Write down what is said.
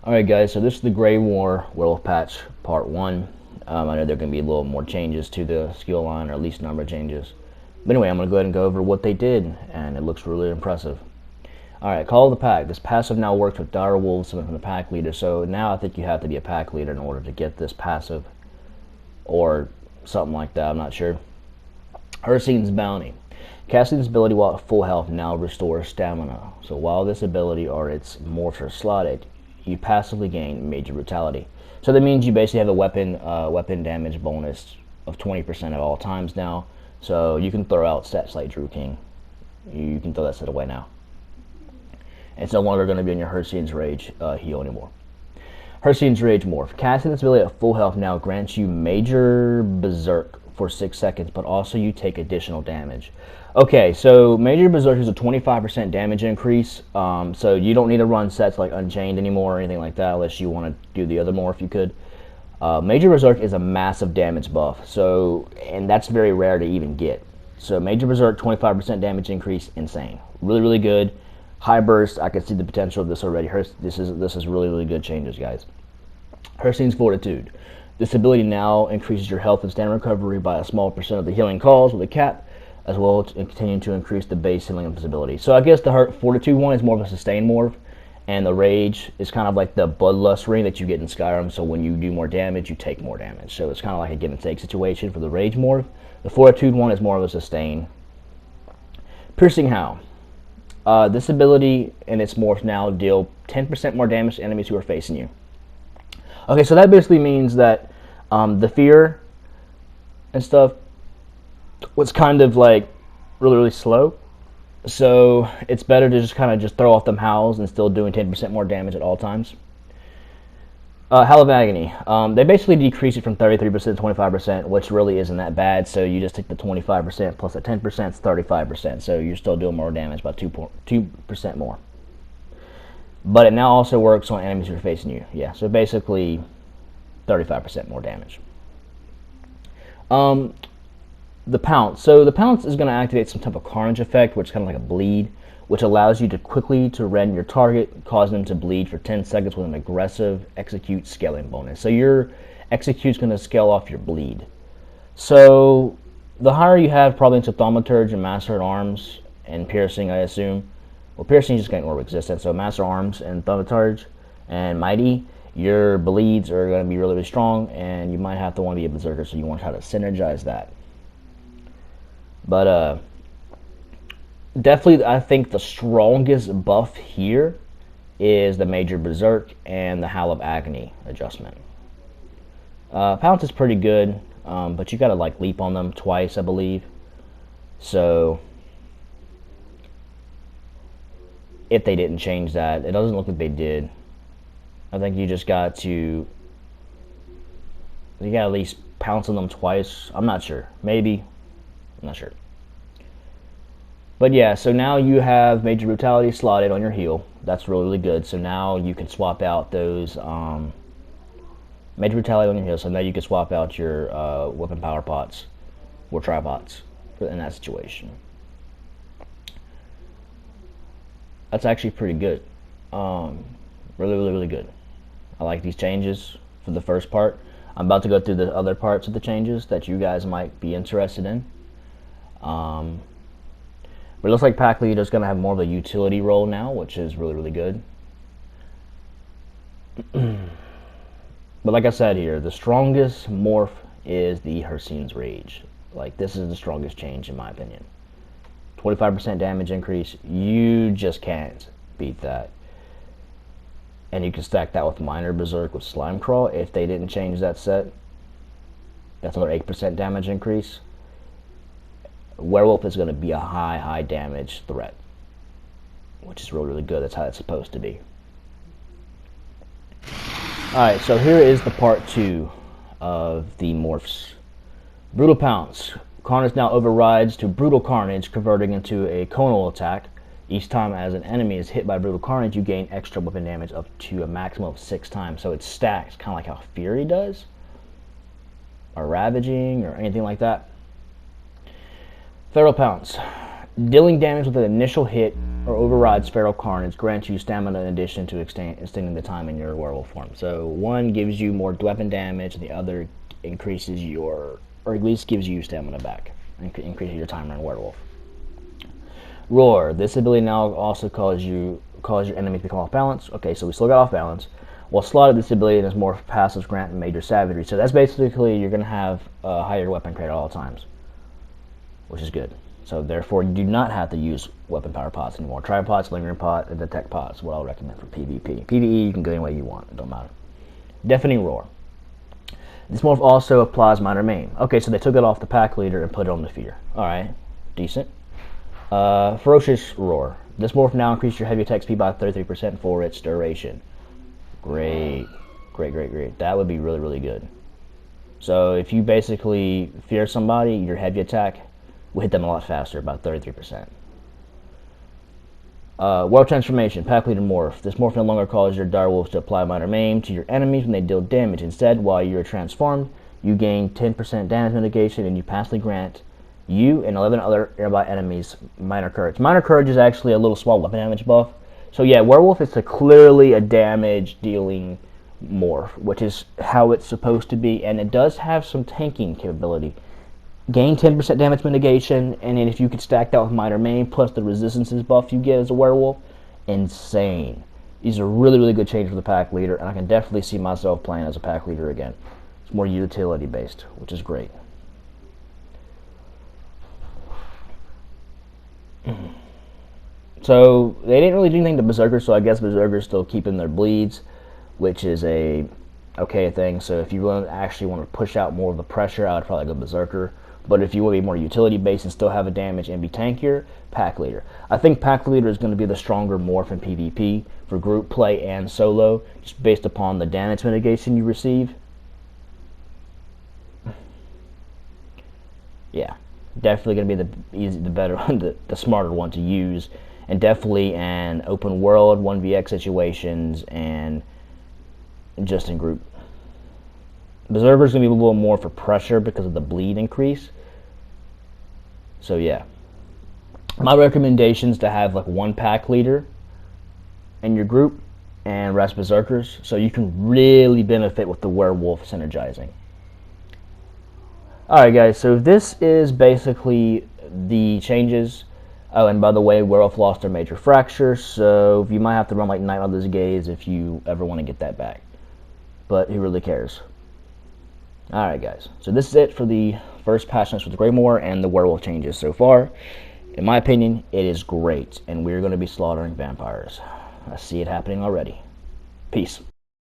Alright guys, so this is the Greymoor Werewolf patch part 1. I know there are going to be a little more changes to the skill line, or at least number of changes. But anyway, I'm going to go ahead and go over what they did, and it looks really impressive. Alright, Call of the Pack. This passive now works with dire wolves coming from the pack leader, so now I think you have to be a pack leader in order to get this passive, or something like that, I'm not sure. Hircine's Bounty. Casting this ability while at full health now restores stamina. So while this ability or its morphs are slotted, you passively gain major brutality. So that means you basically have a weapon damage bonus of 20% at all times now. So you can throw out stats like Drew King. You can throw that set away now. It's no longer going to be on your Hircine's Rage heal anymore. Hircine's Rage Morph. Casting this ability at full health now grants you major berserk for 6 seconds, but also you take additional damage. Okay, so Major Berserk is a 25% damage increase, so you don't need to run sets like Unchained anymore or anything like that unless you want to do the other morph you could. Major Berserk is a massive damage buff, so and that's very rare to even get. So Major Berserk, 25% damage increase, insane. Really, really good. High burst, I can see the potential of this already. This is really, really good changes, guys. Hircine's Fortitude. This ability now increases your health and stamina recovery by a small percent of the healing calls with a cap, as well as continuing to increase the base healing of this ability. So I guess the Fortitude one is more of a sustain morph, and the Rage is kind of like the Bloodlust ring that you get in Skyrim, so when you do more damage, you take more damage. So it's kind of like a give and take situation for the Rage morph. The Fortitude one is more of a sustain. Piercing Howl. This ability and its morph now deal 10% more damage to enemies who are facing you. Okay, so that basically means that the fear and stuff was kind of like really, really slow. So it's better to just kind of just throw off them howls and still doing 10% more damage at all times. Howl of Agony. They basically decrease it from 33% to 25%, which really isn't that bad. So you just take the 25% plus the 10%, it's 35%. So you're still doing more damage by 2% more. But it now also works on enemies who are facing you. Yeah, so basically 35% more damage. The Pounce. So the Pounce is going to activate some type of carnage effect, which is kind of like a bleed, which allows you to quickly to rend your target, causing them to bleed for 10 seconds with an aggressive execute scaling bonus. So your execute's going to scale off your bleed. So the higher you have probably into Thaumaturge and Master at Arms and Piercing, I assume. Well, Piercing is just getting more resistance. So Master Arms and Thaumaturge and Mighty, your bleeds are going to be really, really strong, and you might have to want to be a Berserker, so you want to try to synergize that. But definitely I think the strongest buff here is the Major Berserk and the Howl of Agony adjustment. Pounce is pretty good, but you gotta like leap on them twice, I believe. So if they didn't change that, it doesn't look like they did. I think you just got to, you gotta at least pounce on them twice. I'm not sure, maybe. I'm not sure. But yeah, so now you have Major Brutality slotted on your heal. That's really, really good. So now you can swap out those Major Brutality on your heal. So now you can swap out your weapon power pots or tripods in that situation. That's actually pretty good. Really, really, really good. I like these changes for the first part. I'm about to go through the other parts of the changes that you guys might be interested in. But it looks like Pack Leader is going to have more of a utility role now, which is really, really good. But like I said here, the strongest morph is the Hircine's Rage. Like, this is the strongest change in my opinion. 25% damage increase, you just can't beat that. And you can stack that with Minor Berserk with Slime Crawl if they didn't change that set. That's another 8% damage increase. Werewolf is going to be a high damage threat, which is really, really good. That's how it's supposed to be. Alright, so here is the part 2 of the morphs. Brutal Pounce. Carnage now overrides to Brutal Carnage, converting into a conal attack. Each time as an enemy is hit by Brutal Carnage, you gain extra weapon damage up to a maximum of 6 times. So it stacks, kind of like how Fury does, or Ravaging, or anything like that. Feral Pounce. Dealing damage with an initial hit or overrides feral carnage, grants you stamina in addition to extending the time in your werewolf form. So one gives you more weapon damage, and the other increases your, or at least gives you stamina back, and increases your timer in werewolf. Roar. This ability now also causes your enemy to become off balance. Okay, so we still got off balance. While slotted, this ability is more passive grant and major savagery. So that's basically you're going to have a higher weapon crate at all times, which is good. So therefore, you do not have to use weapon power pots anymore. Tripods, lingering pot, and detect pots is what I'll recommend for PvP. PvE, you can go any way you want. It don't matter. Deafening Roar. This morph also applies minor maim. Okay, so they took it off the pack leader and put it on the fear. All right, decent. Ferocious Roar. This morph now increases your heavy attack speed by 33% for its duration. Great. That would be really, really good. So if you basically fear somebody, your heavy attack will hit them a lot faster, about 33%. World Transformation, Pack Leader Morph. This morph no longer causes your direwolves to apply minor maim to your enemies when they deal damage. Instead, while you're transformed, you gain 10% damage mitigation, and you passively grant you and 11 other nearby enemies minor courage. Minor courage is actually a little small weapon damage buff. So yeah, Werewolf is clearly a damage dealing morph, which is how it's supposed to be, and it does have some tanking capability. Gain 10% damage mitigation, and then if you could stack that with minor maim plus the resistances buff you get as a werewolf, insane. These are really, really good changes for the pack leader, and I can definitely see myself playing as a pack leader again. It's more utility based, which is great. So they didn't really do anything to Berserkers, so I guess Berserkers still keeping their bleeds, which is a okay thing. So if you actually want to push out more of the pressure, I would probably go Berserker. But if you want to be more utility based and still have a damage and be tankier, Pack Leader. I think Pack Leader is going to be the stronger morph in PvP for group play and solo, just based upon the damage mitigation you receive. Yeah, definitely going to be the better one, the smarter one to use. And definitely an open world 1vx situations and just in group. Berserker's gonna be a little more for pressure because of the bleed increase. So yeah, my recommendation is to have like one pack leader in your group and rest Berserkers, so you can really benefit with the werewolf synergizing. Alright guys, so this is basically the changes. Oh, and by the way, Werewolf lost their major fracture, so you might have to run like Night Mother's Gaze if you ever want to get that back. But who really cares? Alright guys, so this is it for the first patch notes with the Greymoor and the Werewolf changes so far. In my opinion, it is great, and we're going to be slaughtering vampires. I see it happening already. Peace.